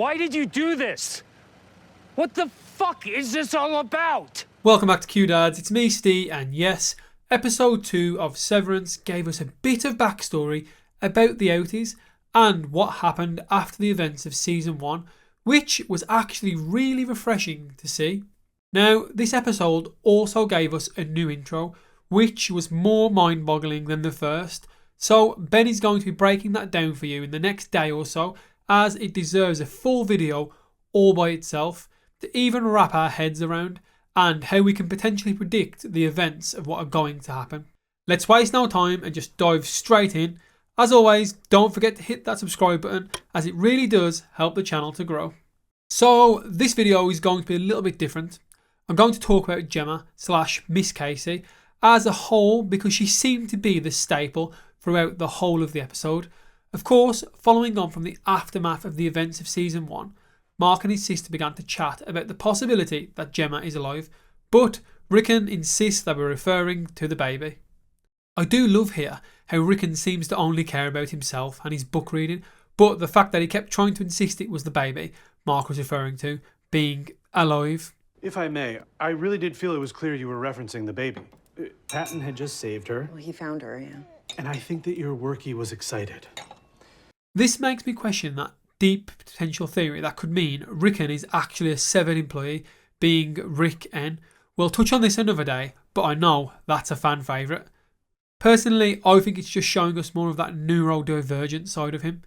Why did you do this? What the fuck is this all about? Welcome back to Q Dads, it's me Ste, and yes, episode 2 of Severance gave us a bit of backstory about the Outies and what happened after the events of season 1, which was actually really refreshing to see. Now, this episode also gave us a new intro, which was more mind-boggling than the first, so Ben is going to be breaking that down for you in the next day or so, as it deserves a full video all by itself to even wrap our heads around, and how we can potentially predict the events of what are going to happen. Let's waste no time and just dive straight in. As always, don't forget to hit that subscribe button, as it really does help the channel to grow. So this video is going to be a little bit different. I'm going to talk about Gemma / Miss Casey as a whole, because she seemed to be the staple throughout the whole of the episode. Of course, following on from the aftermath of the events of season 1, Mark and his sister began to chat about the possibility that Gemma is alive, but Rickon insists that we're referring to the baby. I do love here how Rickon seems to only care about himself and his book reading, but the fact that he kept trying to insist it was the baby Mark was referring to being alive. If I may, I really did feel it was clear you were referencing the baby. Patton had just saved her. Well, he found her, yeah. And I think that your workie was excited. This makes me question that deep potential theory that could mean Rickon is actually a severed employee, being Rick N. We'll touch on this another day, but I know that's a fan favourite. Personally, I think it's just showing us more of that neurodivergent side of him.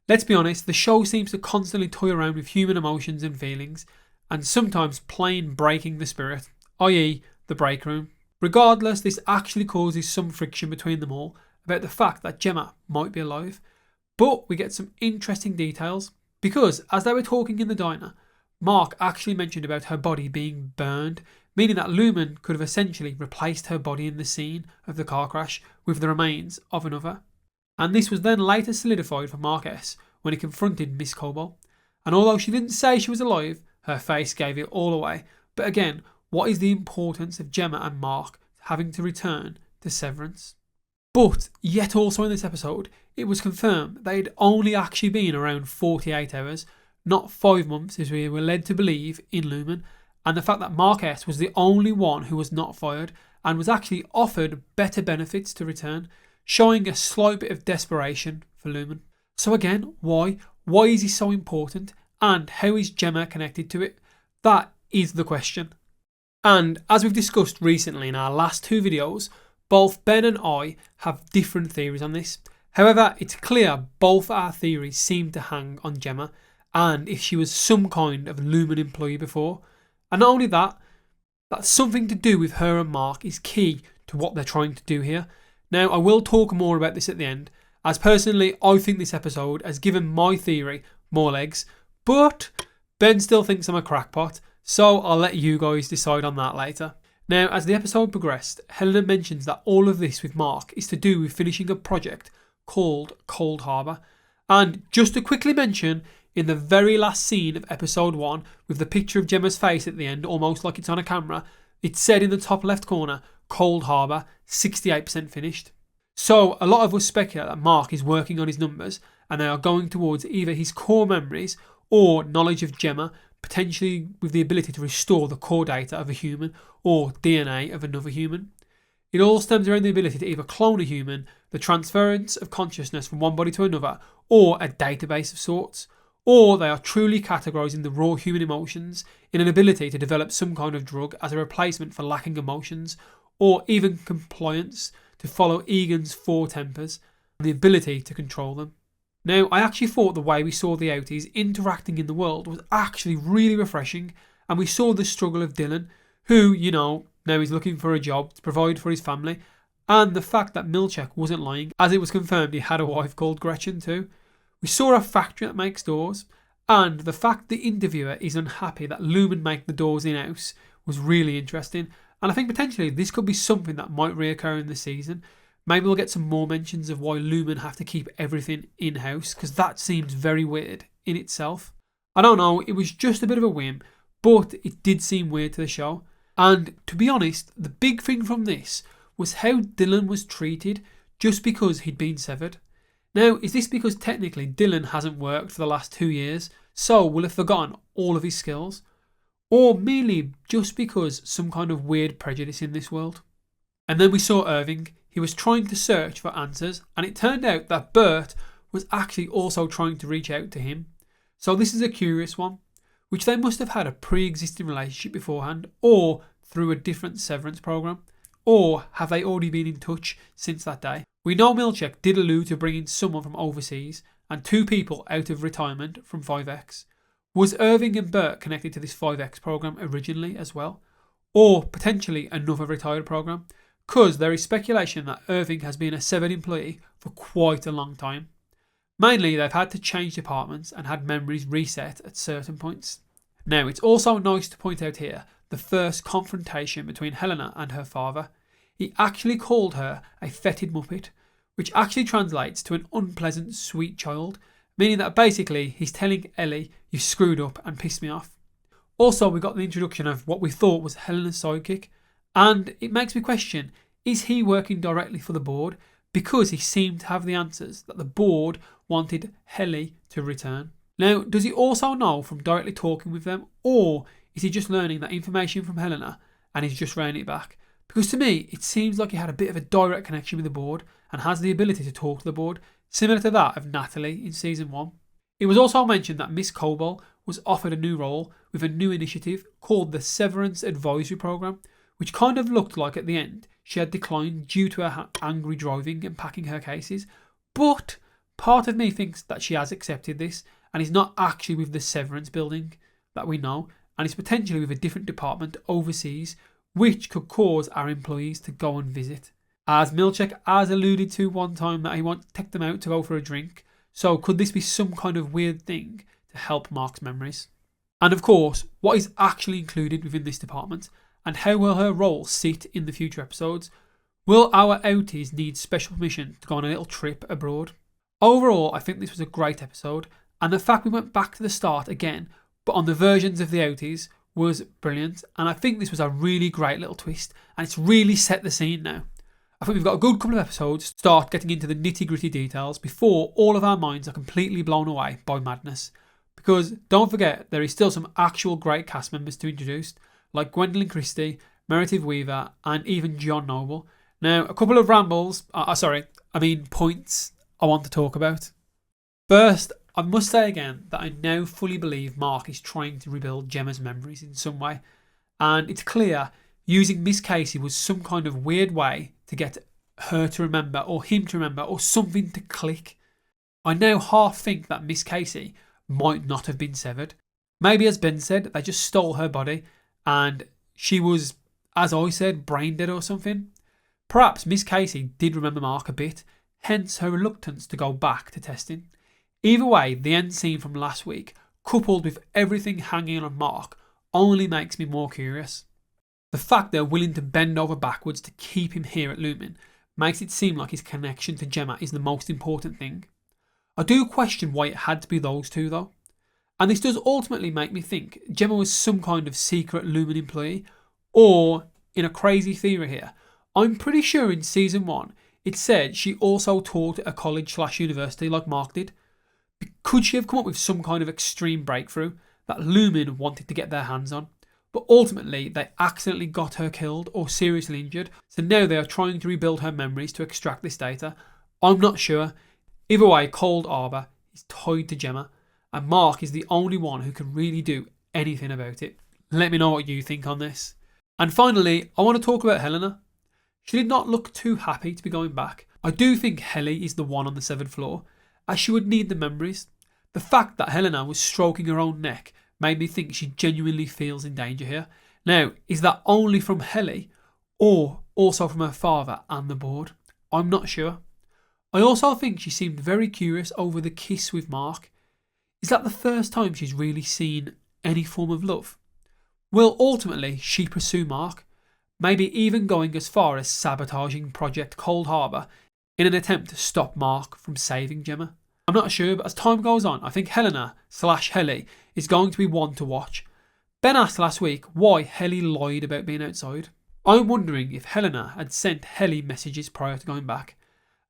Let's be honest, the show seems to constantly toy around with human emotions and feelings, and sometimes plain breaking the spirit, i.e. the break room. Regardless, this actually causes some friction between them all about the fact that Gemma might be alive. But we get some interesting details, because as they were talking in the diner, Mark actually mentioned about her body being burned, meaning that Lumen could have essentially replaced her body in the scene of the car crash with the remains of another. And this was then later solidified for Mark S when he confronted Miss Cobel. And although she didn't say she was alive, her face gave it all away. But again, what is the importance of Gemma and Mark having to return to Severance? But yet also in this episode, it was confirmed they had only actually been around 48 hours, not 5 months as we were led to believe in Lumen, and the fact that Mark S was the only one who was not fired and was actually offered better benefits to return, showing a slight bit of desperation for Lumen. So again, why? Why is he so important? And how is Gemma connected to it? That is the question. And as we've discussed recently in our last 2 videos, both Ben and I have different theories on this. However, it's clear both our theories seem to hang on Gemma, and if she was some kind of Lumen employee before. And not only that, that something to do with her and Mark is key to what they're trying to do here. Now, I will talk more about this at the end, as personally I think this episode has given my theory more legs, but Ben still thinks I'm a crackpot, so I'll let you guys decide on that later. Now, as the episode progressed, Helena mentions that all of this with Mark is to do with finishing a project called Cold Harbour. And just to quickly mention, in the very last scene of episode 1, with the picture of Gemma's face at the end, almost like it's on a camera, it said in the top left corner, Cold Harbour, 68% finished. So a lot of us speculate that Mark is working on his numbers, and they are going towards either his core memories or knowledge of Gemma, potentially with the ability to restore the core data of a human or DNA of another human. It all stems around the ability to either clone a human, the transference of consciousness from one body to another, or a database of sorts. Or they are truly categorising the raw human emotions in an ability to develop some kind of drug as a replacement for lacking emotions, or even compliance to follow Egan's 4 tempers and the ability to control them. Now, I actually thought the way we saw the Outies interacting in the world was actually really refreshing, and we saw the struggle of Dylan, who, now he's looking for a job to provide for his family, and the fact that Milchek wasn't lying, as it was confirmed he had a wife called Gretchen too. We saw a factory that makes doors, and the fact the interviewer is unhappy that Lumen make the doors in-house was really interesting, and I think potentially this could be something that might reoccur in the season. Maybe we'll get some more mentions of why Lumen have to keep everything in-house, because that seems very weird in itself. I don't know, it was just a bit of a whim, but it did seem weird to the show. And to be honest, the big thing from this was how Dylan was treated just because he'd been severed. Now, is this because technically Dylan hasn't worked for the last 2 years, so will have forgotten all of his skills, or merely just because some kind of weird prejudice in this world. And then we saw Irving. He was trying to search for answers, and it turned out that Bert was actually also trying to reach out to him. So this is a curious one, which they must have had a pre-existing relationship beforehand, or through a different Severance program, or have they already been in touch since that day? We know Milchek did allude to bringing someone from overseas and 2 people out of retirement from 5X. Was Irving and Bert connected to this 5X program originally as well? Or potentially another retired program? Because there is speculation that Irving has been a Severed employee for quite a long time. Mainly they've had to change departments and had memories reset at certain points. Now it's also nice to point out here the first confrontation between Helena and her father. He actually called her a fetid muppet, which actually translates to an unpleasant sweet child, meaning that basically he's telling Ellie, you screwed up and pissed me off. Also, we got the introduction of what we thought was Helena's sidekick, and it makes me question, is he working directly for the board because he seemed to have the answers that the board wanted Helly to return? Now, does he also know from directly talking with them, or is he just learning that information from Helena and he's just reining it back? Because to me, it seems like he had a bit of a direct connection with the board and has the ability to talk to the board, similar to that of Natalie in season 1. It was also mentioned that Miss Cobel was offered a new role with a new initiative called the Severance Advisory Program, which kind of looked like at the end she had declined due to her angry driving and packing her cases. But part of me thinks that she has accepted this and is not actually with the Severance building that we know, and is potentially with a different department overseas, which could cause our employees to go and visit. As Milchek has alluded to one time that he wants to take them out to go for a drink, so could this be some kind of weird thing to help Mark's memories? And of course, what is actually included within this department, and how will her role sit in the future episodes? Will our outies need special permission to go on a little trip abroad? Overall, I think this was a great episode, and the fact we went back to the start again, but on the versions of the outies, was brilliant, and I think this was a really great little twist, and it's really set the scene now. I think we've got a good couple of episodes to start getting into the nitty-gritty details before all of our minds are completely blown away by madness. Because don't forget, there is still some actual great cast members to introduce, like Gwendolyn Christie, Meredith Weaver, and even John Noble. Now, a couple of points I want to talk about. First, I must say again that I now fully believe Mark is trying to rebuild Gemma's memories in some way, and it's clear using Miss Casey was some kind of weird way to get her to remember, or him to remember, or something to click. I now half think that Miss Casey might not have been severed. Maybe, as Ben said, they just stole her body and she was, as I said, brain dead or something. Perhaps Miss Casey did remember Mark a bit, hence her reluctance to go back to testing. Either way, the end scene from last week, coupled with everything hanging on Mark, only makes me more curious. The fact they're willing to bend over backwards to keep him here at Lumen makes it seem like his connection to Gemma is the most important thing. I do question why it had to be those two though. And this does ultimately make me think Gemma was some kind of secret Lumen employee, or, in a crazy theory here, I'm pretty sure in season 1 it said she also taught at a college/university like Mark did. Could she have come up with some kind of extreme breakthrough that Lumen wanted to get their hands on? But ultimately, they accidentally got her killed or seriously injured, so now they are trying to rebuild her memories to extract this data. I'm not sure. Either way, Cold Arbor is tied to Gemma, and Mark is the only one who can really do anything about it. Let me know what you think on this. And finally, I want to talk about Helena. She did not look too happy to be going back. I do think Helly is the one on the severed floor, as she would need the memories. The fact that Helena was stroking her own neck made me think she genuinely feels in danger here. Now, is that only from Helly, or also from her father and the board? I'm not sure. I also think she seemed very curious over the kiss with Mark. Is that the first time she's really seen any form of love? Will ultimately she pursue Mark? Maybe even going as far as sabotaging Project Cold Harbour in an attempt to stop Mark from saving Gemma? I'm not sure, but as time goes on, I think Helena/Helly is going to be one to watch. Ben asked last week why Helly lied about being outside. I'm wondering if Helena had sent Helly messages prior to going back.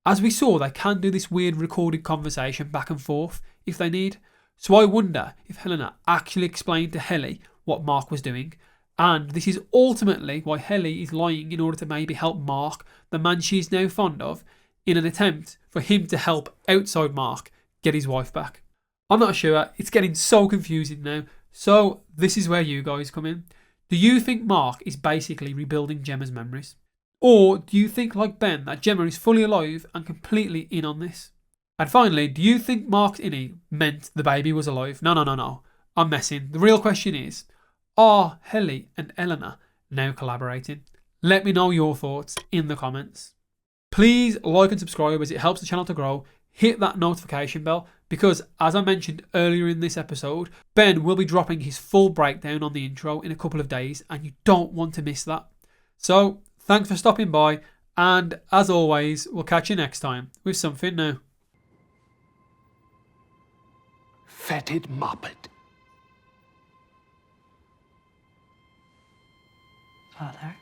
As we saw, they can do this weird recorded conversation back and forth if they need, So I wonder if Helena actually explained to Helly what Mark was doing, and this is ultimately why Helly is lying in order to maybe help Mark, the man she's now fond of, in an attempt for him to help outside Mark get his wife back. I'm not sure, it's getting so confusing now, so this is where you guys come in. Do you think Mark is basically rebuilding Gemma's memories? Or do you think, like Ben, that Gemma is fully alive and completely in on this? And finally, do you think Mark's innie meant the baby was alive? No. I'm messing. The real question is, are Helly and Eleanor now collaborating? Let me know your thoughts in the comments. Please like and subscribe as it helps the channel to grow. Hit that notification bell because, as I mentioned earlier in this episode, Ben will be dropping his full breakdown on the intro in a couple of days and you don't want to miss that. So, thanks for stopping by, and as always, we'll catch you next time with something new. Fetid Muppet. Father?